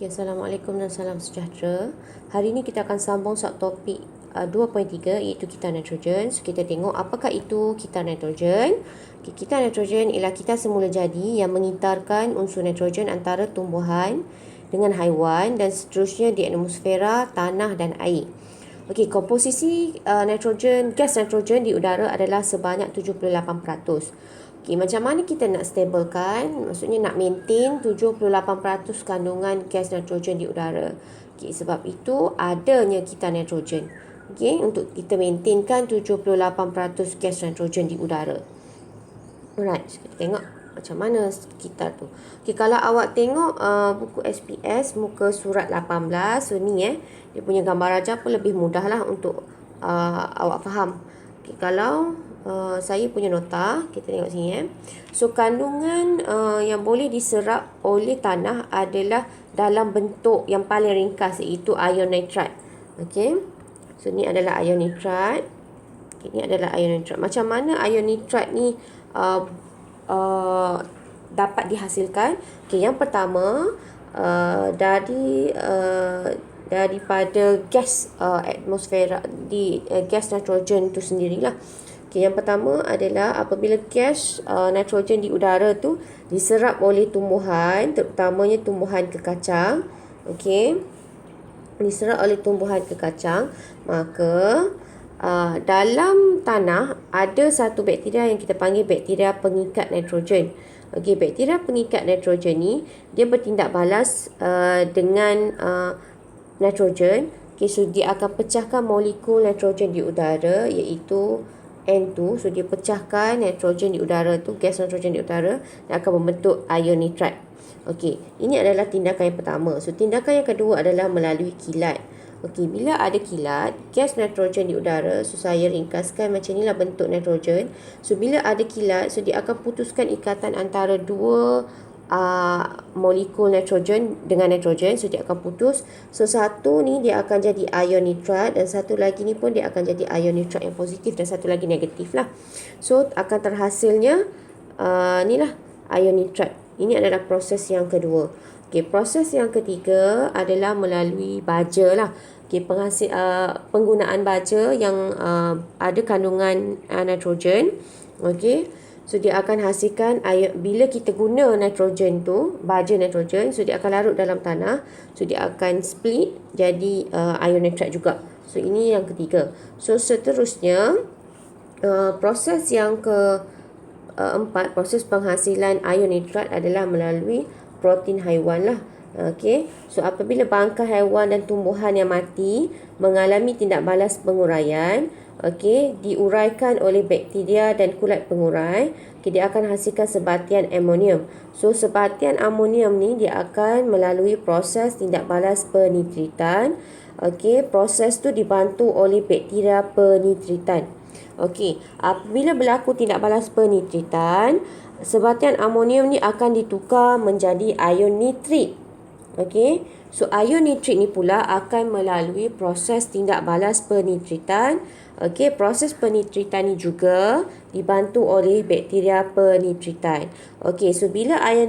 Okay, Assalamualaikum dan salam sejahtera. Hari ini kita akan sambung subtopik 2.3 iaitu kitar nitrogen. So, kita tengok apakah itu kitar nitrogen. Okay, kitar nitrogen ialah kitar semula jadi yang mengitarkan unsur nitrogen antara tumbuhan dengan haiwan dan seterusnya di atmosfera, tanah dan air. Okey, komposisi gas nitrogen di udara adalah sebanyak 78%. Okey, macam mana kita nak stabilkan? Maksudnya nak maintain 78% kandungan gas nitrogen di udara. Okey, sebab itu adanya kitar nitrogen. Okey, untuk kita maintainkan 78% gas nitrogen di udara. Alright, kita tengok macam mana kitar tu. Okey, kalau awak tengok buku SPS muka surat 18, so ni dia punya gambar rajah pun lebih mudah lah untuk awak faham. Okey, kalau saya punya nota, kita tengok sini So kandungan yang boleh diserap oleh tanah adalah dalam bentuk yang paling ringkas iaitu ion nitrate. Okey. So ni adalah ion nitrate. Okay, ni adalah ion nitrate. Macam mana ion nitrate ni dapat dihasilkan? Okey, yang pertama daripada gas atmosfera gas nitrogen tu sendirilah. Okay, yang pertama adalah apabila gas nitrogen di udara tu diserap oleh tumbuhan, terutamanya tumbuhan kekacang. Okey, diserap oleh tumbuhan kekacang, maka dalam tanah ada satu bakteria yang kita panggil bakteria pengikat nitrogen. Okey, bakteria pengikat nitrogen ni dia bertindak balas dengan nitrogen. Okay, so dia akan pecahkan molekul nitrogen di udara iaitu N2. So dia pecahkan nitrogen di udara tu, gas nitrogen di udara, dan akan membentuk ion nitrate. Okey, ini adalah tindakan yang pertama. So tindakan yang kedua adalah melalui kilat. Okey, bila ada kilat gas nitrogen di udara, so saya ringkaskan macam inilah bentuk nitrogen. So bila ada kilat, so dia akan putuskan ikatan antara dua molekul nitrogen dengan nitrogen. So dia akan putus. So satu ni dia akan jadi ion nitrate dan satu lagi ni pun dia akan jadi ion nitrate yang positif dan satu lagi negatif lah. So akan terhasilnya inilah ion nitrate. Ini adalah proses yang kedua. Okey, proses yang ketiga adalah melalui baja lah. Okey, penggunaan baja yang ada kandungan nitrogen. Okey. So dia akan hasilkan bila kita guna nitrogen tu, baja nitrogen, so dia akan larut dalam tanah. So dia akan split jadi ion nitrate juga. So ini yang ketiga. So seterusnya proses yang keempat, proses penghasilan ion nitrate adalah melalui protein haiwan lah. Okey. So apabila bangkai haiwan dan tumbuhan yang mati mengalami tindak balas penguraian, okey, diuraikan oleh bakteria dan kulat pengurai, dia akan hasilkan sebatian amonium. So sebatian amonium ni dia akan melalui proses tindak balas penitritan. Okey, proses tu dibantu oleh bakteria penitritan. Okey, apabila berlaku tindak balas penitritan, sebatian amonium ni akan ditukar menjadi ion nitrit. Okey, so ion nitrit ni pula akan melalui proses tindak balas penitritan. Okey, proses penitritan ni juga dibantu oleh bakteria penitritan. Okey, so bila ion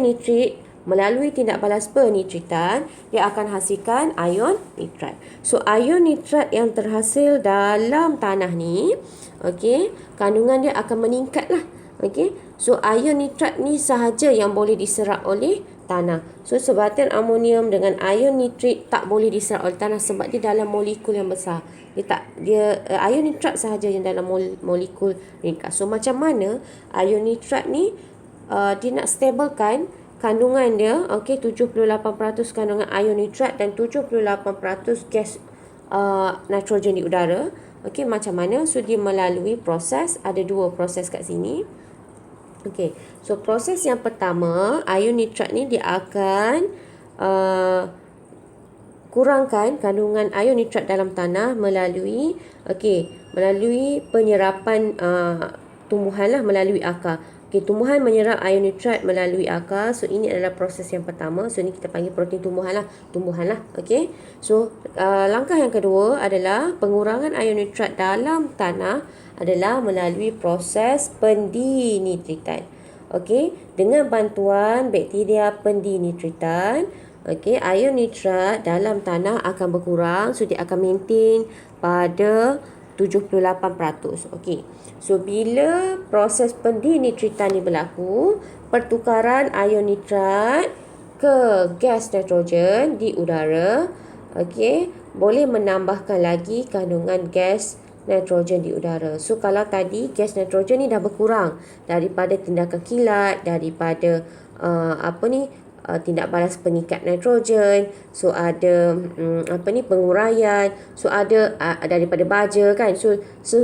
nitrit melalui tindak balas penitritan, dia akan hasilkan ion nitrate. So ion nitrate yang terhasil dalam tanah ni, okey, kandungan dia akan meningkat lah. Okey, so ion nitrate ni sahaja yang boleh diserap oleh tanah. So sebatian amonium dengan ion nitrit tak boleh diserap oleh tanah sebab dia dalam molekul yang besar. Ion nitrate sahaja yang dalam molekul ringkas. So macam mana ion nitrate ni dia nak stabilkan kandungan dia, okey, 78% kandungan ion nitrate dan 78% gas nitrogen di udara. Okey, macam mana? So dia melalui proses, ada dua proses kat sini. Okey, so proses yang pertama, ion nitrate ni dia akan kurangkan kandungan ion nitrate dalam tanah melalui penyerapan tumbuhan lah, melalui akar. Okey, tumbuhan menyerap ion nitrate melalui akar. So ini adalah proses yang pertama. So ini kita panggil protein tumbuhan lah. Okey. So langkah yang kedua adalah pengurangan ion nitrate dalam tanah adalah melalui proses pendinitritan. Okey, dengan bantuan bakteria pendinitritan, okey, ion nitrat dalam tanah akan berkurang, so dia akan maintain pada 78%. Okey. So bila proses pendinitritan ni berlaku, pertukaran ion nitrat ke gas nitrogen di udara, okey, boleh menambahkan lagi kandungan gas nitrogen di udara. So kalau tadi gas nitrogen ni dah berkurang daripada tindakan kilat, daripada tindak balas pengikat nitrogen, so ada penguraian, so ada daripada baja kan, so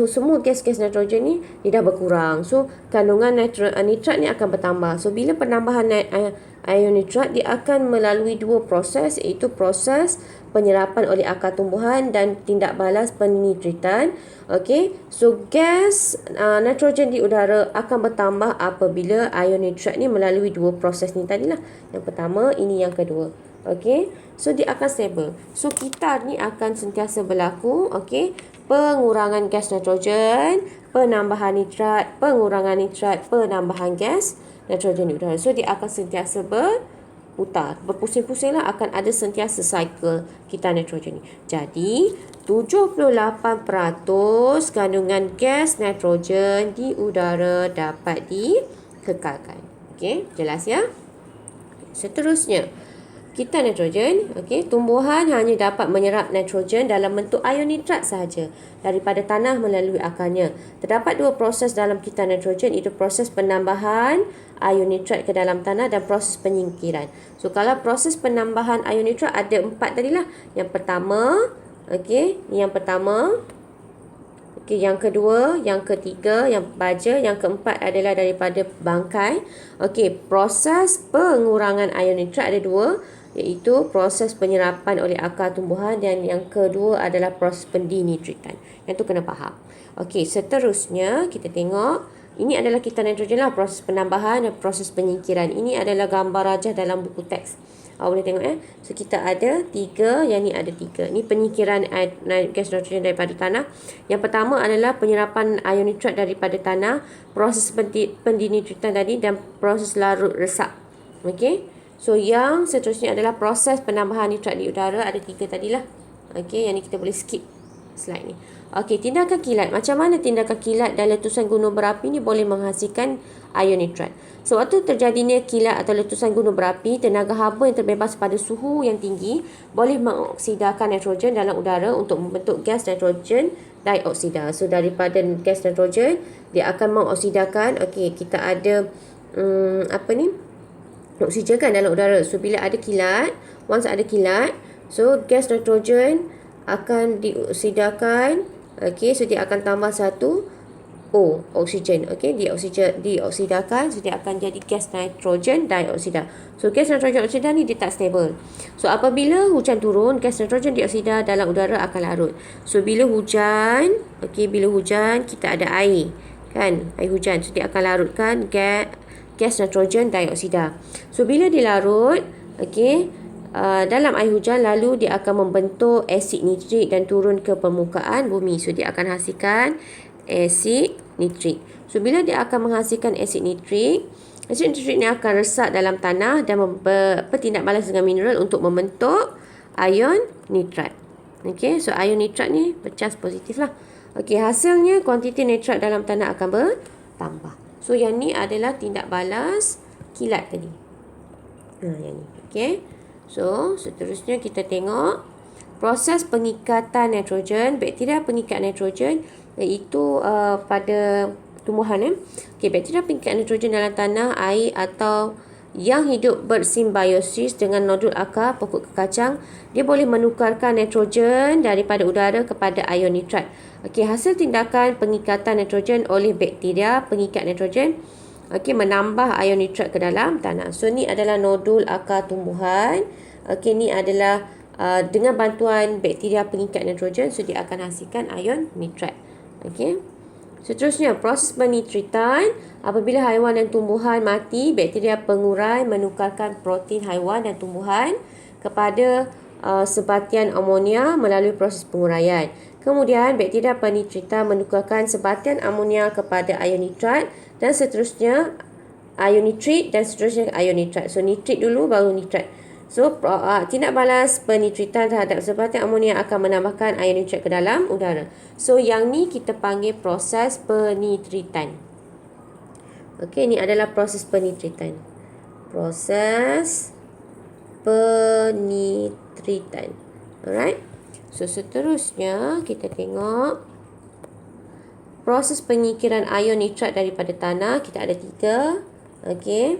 semua gas-gas nitrogen ni dia dah berkurang, so kandungan nitrat ni akan bertambah. So bila penambahan ion nitrat, dia akan melalui dua proses, iaitu proses penyerapan oleh akar tumbuhan dan tindak balas pendinitritan. Okey, so gas nitrogen di udara akan bertambah apabila ion nitrat ni melalui dua proses ni tadilah. Yang pertama, ini yang kedua. Okey, so dia akan stable. So kitar ni akan sentiasa berlaku. Okey, pengurangan gas nitrogen, penambahan nitrat, pengurangan nitrat, penambahan gas nitrogen di udara. So dia akan sentiasa berputar, berpusing-pusing lah, akan ada sentiasa cycle kitar nitrogen ni. Jadi 78% kandungan gas nitrogen di udara dapat dikekalkan. Okey, jelas ya? Seterusnya, kitar nitrogen, okey, tumbuhan hanya dapat menyerap nitrogen dalam bentuk ion nitrat sahaja daripada tanah melalui akarnya. Terdapat dua proses dalam kitar nitrogen, iaitu proses penambahan ion nitrat ke dalam tanah dan proses penyingkiran. So kalau proses penambahan ion nitrat ada 4 tadilah. Yang pertama, okey, yang pertama, okey, yang kedua, yang ketiga, yang baja, yang keempat adalah daripada bangkai. Okey, proses pengurangan ion nitrat ada 2, iaitu proses penyerapan oleh akar tumbuhan, dan yang kedua adalah proses pendinitritan. Yang tu kena faham. Okey, seterusnya kita tengok, ini adalah kitar nitrogen lah, proses penambahan dan proses penyingkiran. Ini adalah gambar rajah dalam buku teks. Boleh tengok So kita ada 3, yang ni ada 3. Ni penyingkiran gas nitrogen daripada tanah. Yang pertama adalah penyerapan ion nitrat daripada tanah, proses pendinitritan tadi, dan proses larut resak. Okey. So yang seterusnya adalah proses penambahan nitrat di udara, ada 3 tadilah. Okey, yang ni kita boleh skip slide ni. Okey, tindakan kilat. Macam mana tindakan kilat dan letusan gunung berapi ni boleh menghasilkan ion nitrat? Sewaktu terjadinya kilat atau letusan gunung berapi, tenaga haba yang terbebas pada suhu yang tinggi boleh mengoksidakan nitrogen dalam udara untuk membentuk gas nitrogen dioksida. So daripada gas nitrogen, dia akan mengoksidakan. Okey, kita ada oksigen kan dalam udara. So bila ada kilat, once ada kilat, so gas nitrogen akan dioksidakan. Okey, so dia akan tambah satu oksigen. Okey, dioksidakan, so dia akan jadi gas nitrogen dioksida. So gas nitrogen dioksida ni dia tak stable. So apabila hujan turun, gas nitrogen dioksida dalam udara akan larut. So bila hujan, bila hujan kita ada air kan, air hujan, so dia akan larutkan gas nitrogen dioksida. So bila dilarut, dalam air hujan, lalu dia akan membentuk asid nitrik dan turun ke permukaan bumi. So dia akan hasilkan asid nitrik. So bila dia akan menghasilkan asid nitrik ni akan resak dalam tanah dan bertindak balas dengan mineral untuk membentuk ion nitrat. Okey, so ion nitrat ni bercas positif lah. Okey, hasilnya kuantiti nitrat dalam tanah akan bertambah. So yang ni adalah tindak balas kilat tadi. Yang ni. Okey. So, seterusnya kita tengok proses pengikatan nitrogen, bakteria pengikat nitrogen, iaitu pada tumbuhan. Bakteria pengikat nitrogen dalam tanah, air atau yang hidup bersimbiosis dengan nodul akar pokok kekacang, dia boleh menukarkan nitrogen daripada udara kepada ion nitrat. Hasil tindakan pengikatan nitrogen oleh bakteria pengikat nitrogen menambah ion nitrat ke dalam tanah. So ni adalah nodul akar tumbuhan. Ni adalah dengan bantuan bakteria pengikat nitrogen, so dia akan hasilkan ion nitrat. Seterusnya, proses penitritan. Apabila haiwan dan tumbuhan mati, bakteria pengurai menukarkan protein haiwan dan tumbuhan kepada sebatian amonia melalui proses penguraian. Kemudian, bakteria penitritan menukarkan sebatian amonia kepada ion nitrat, dan seterusnya ion nitrit dan seterusnya ion nitrat. So nitrit dulu baru nitrat. So tindak balas penitritan terhadap serbatan amonia akan menambahkan ion nitrat ke dalam udara. So yang ni kita panggil proses penitritan. Okey, ni adalah proses penitritan. Proses penitritan. Alright. So seterusnya kita tengok proses penyikiran ion nitrat daripada tanah. Kita ada 3. Okey.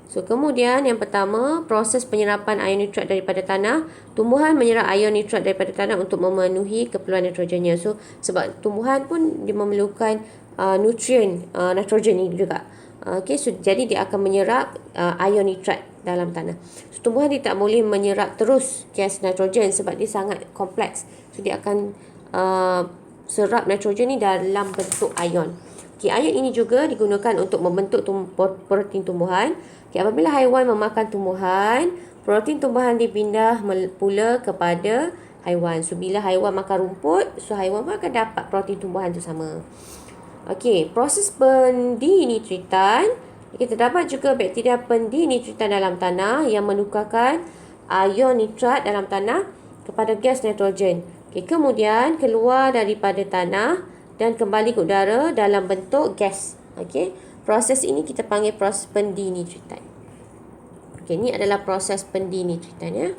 So kemudian yang pertama, proses penyerapan ion nitrat daripada tanah. Tumbuhan menyerap ion nitrat daripada tanah untuk memenuhi keperluan nitrogennya. So sebab tumbuhan pun dia memerlukan nutrien nitrogen ni juga. Okey, so jadi dia akan menyerap ion nitrat dalam tanah. So tumbuhan dia tak boleh menyerap terus gas nitrogen sebab dia sangat kompleks. So dia akan serap nitrogen ni dalam bentuk ion. Okay, ion ini juga digunakan untuk membentuk protein tumbuhan. Okay, apabila haiwan memakan tumbuhan, protein tumbuhan dipindah pula kepada haiwan. So bila haiwan makan rumput, so haiwan pun akan dapat protein tumbuhan tu sama. Okey, proses pendinitritan. Okay, terdapat juga bakteria pendinitritan dalam tanah yang menukarkan ion nitrat dalam tanah kepada gas nitrogen. Okay, kemudian keluar daripada tanah dan kembali ke udara dalam bentuk gas. Okey, proses ini kita panggil proses pendinitritan. Okey, ini adalah proses pendinitritan ya.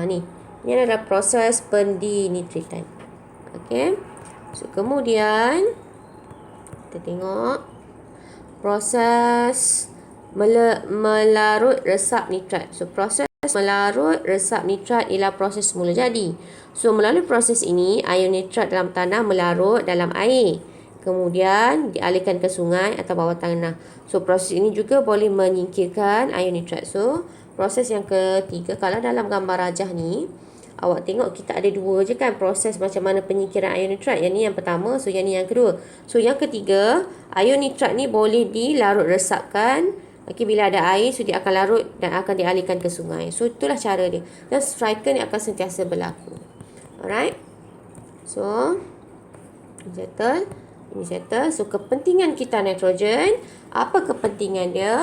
Ni adalah proses pendinitritan. Okey. So kemudian kita tengok proses melarut resap nitrat. So proses melarut resap nitrat ialah proses semula jadi. So melalui proses ini, ion nitrat dalam tanah melarut dalam air. Kemudian dialihkan ke sungai atau bawah tanah. So proses ini juga boleh menyingkirkan ion nitrat. So proses yang ketiga, kalau dalam gambar rajah ni, awak tengok kita ada 2 je kan proses macam mana penyingkiran ion nitrat. Yang ni yang pertama, so yang ni yang kedua. So yang ketiga, ion nitrat ni boleh dilarut resapkan. Okey, bila ada air, so dia akan larut dan akan dialihkan ke sungai. So itulah cara dia. Dan striker ni akan sentiasa berlaku. Alright. So settle. Ini settle. So kepentingan kita nitrogen. Apa kepentingan dia?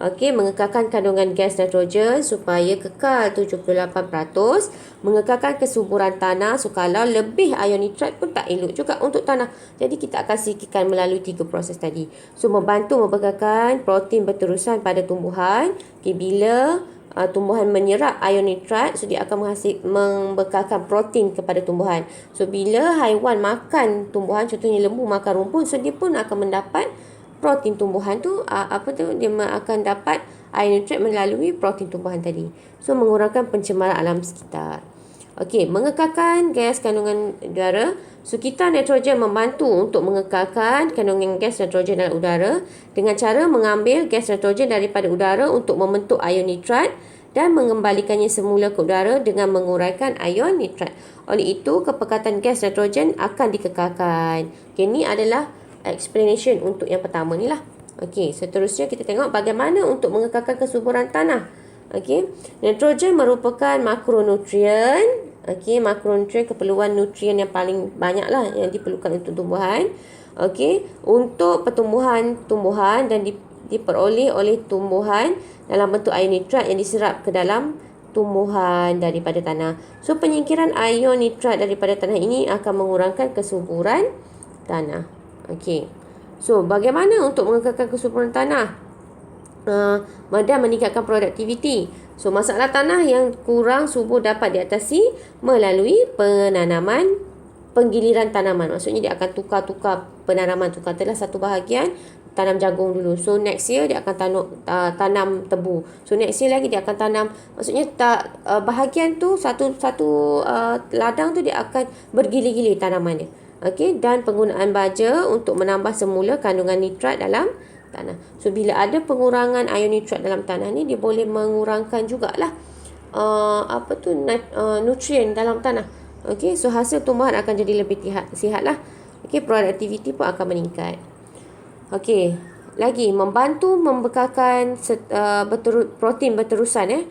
Okey, mengekalkan kandungan gas nitrogen supaya kekal 78%, mengekalkan kesuburan tanah. So kalau lebih ion nitrat pun tak elok juga untuk tanah. Jadi kita akan singkirkan melalui 3 proses tadi. So membantu membekalkan protein berterusan pada tumbuhan. Okey, bila tumbuhan menyerap ion nitrat, so dia akan membekalkan protein kepada tumbuhan. So bila haiwan makan tumbuhan, contohnya lembu makan rumput, so dia pun akan mendapat protein tumbuhan tu, dia akan dapat ion nitrat melalui protein tumbuhan tadi. So mengurangkan pencemaran alam sekitar. Okey, mengekalkan gas kandungan udara. So kita nitrogen membantu untuk mengekalkan kandungan gas nitrogen dalam udara dengan cara mengambil gas nitrogen daripada udara untuk membentuk ion nitrat dan mengembalikannya semula ke udara dengan menguraikan ion nitrat. Oleh itu, kepekatan gas nitrogen akan dikekalkan. Okey, ini adalah explanation untuk yang pertama ni lah. Okey, seterusnya kita tengok bagaimana untuk mengekalkan kesuburan tanah. Okey, nitrogen merupakan makronutrien. Okey, makronutrien keperluan nutrien yang paling banyak lah yang diperlukan untuk tumbuhan. Okey, untuk tumbuhan dan diperoleh oleh tumbuhan dalam bentuk ion nitrat yang diserap ke dalam tumbuhan daripada tanah. So penyingkiran ion nitrat daripada tanah ini akan mengurangkan kesuburan tanah. Okey. So, bagaimana untuk mengekalkan kesuburan tanah? Dan meningkatkan produktiviti. So, masalah tanah yang kurang subur dapat diatasi melalui penanaman penggiliran tanaman. Maksudnya dia akan tukar-tukar penanaman. Katalah satu bahagian tanam jagung dulu. So, next year dia akan tanam tebu. So, next year lagi dia akan tanam. Maksudnya bahagian tu, satu ladang tu dia akan bergilir-gilir tanaman dia. Okey, dan penggunaan baja untuk menambah semula kandungan nitrat dalam tanah. So bila ada pengurangan ion nitrat dalam tanah ni, dia boleh mengurangkan jugalah nutrien dalam tanah. Okey, so hasil tumbuhan akan jadi lebih sihatlah. Okey, produktiviti pun akan meningkat. Okey, lagi membantu membekalkan protein berterusan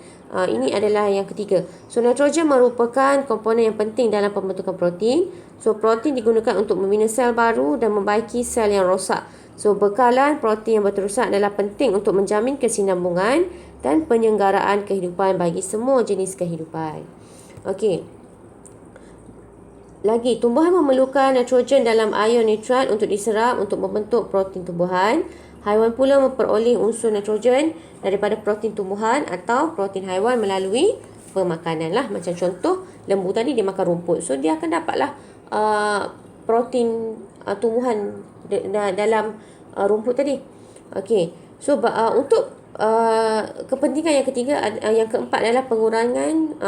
ini adalah yang ketiga. So nitrogen merupakan komponen yang penting dalam pembentukan protein. So protein digunakan untuk membina sel baru dan membaiki sel yang rosak. So, bekalan protein yang berterusan adalah penting untuk menjamin kesinambungan dan penyelenggaraan kehidupan bagi semua jenis kehidupan. Okey. Lagi, tumbuhan memerlukan nitrogen dalam ion nitrat untuk diserap untuk membentuk protein tumbuhan. Haiwan pula memperoleh unsur nitrogen daripada protein tumbuhan atau protein haiwan melalui pemakanan lah. Macam contoh, lembu tadi dia makan rumput. So, dia akan dapatlah protein tumbuhan dalam rumput tadi. Okey. So, untuk kepentingan yang ketiga, yang keempat adalah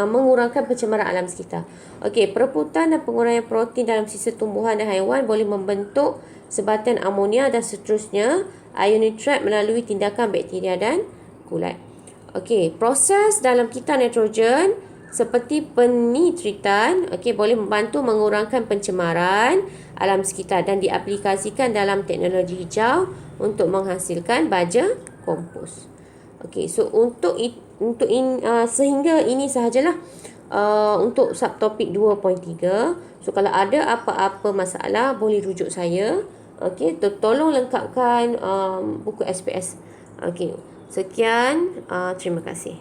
mengurangkan pencemaran alam sekitar. Okey, perebutan dan pengurangan protein dalam sisa tumbuhan dan haiwan boleh membentuk sebatan amonia dan seterusnya ion nitrat melalui tindakan bakteria dan kulat. Okey, proses dalam kitar nitrogen seperti penitritan boleh membantu mengurangkan pencemaran alam sekitar dan diaplikasikan dalam teknologi hijau untuk menghasilkan baja kompos. Okey, so sehingga ini sahajalah untuk subtopik 2.3. So kalau ada apa-apa masalah boleh rujuk saya. Okey, tolong lengkapkan buku SPS. Okey, sekian, terima kasih.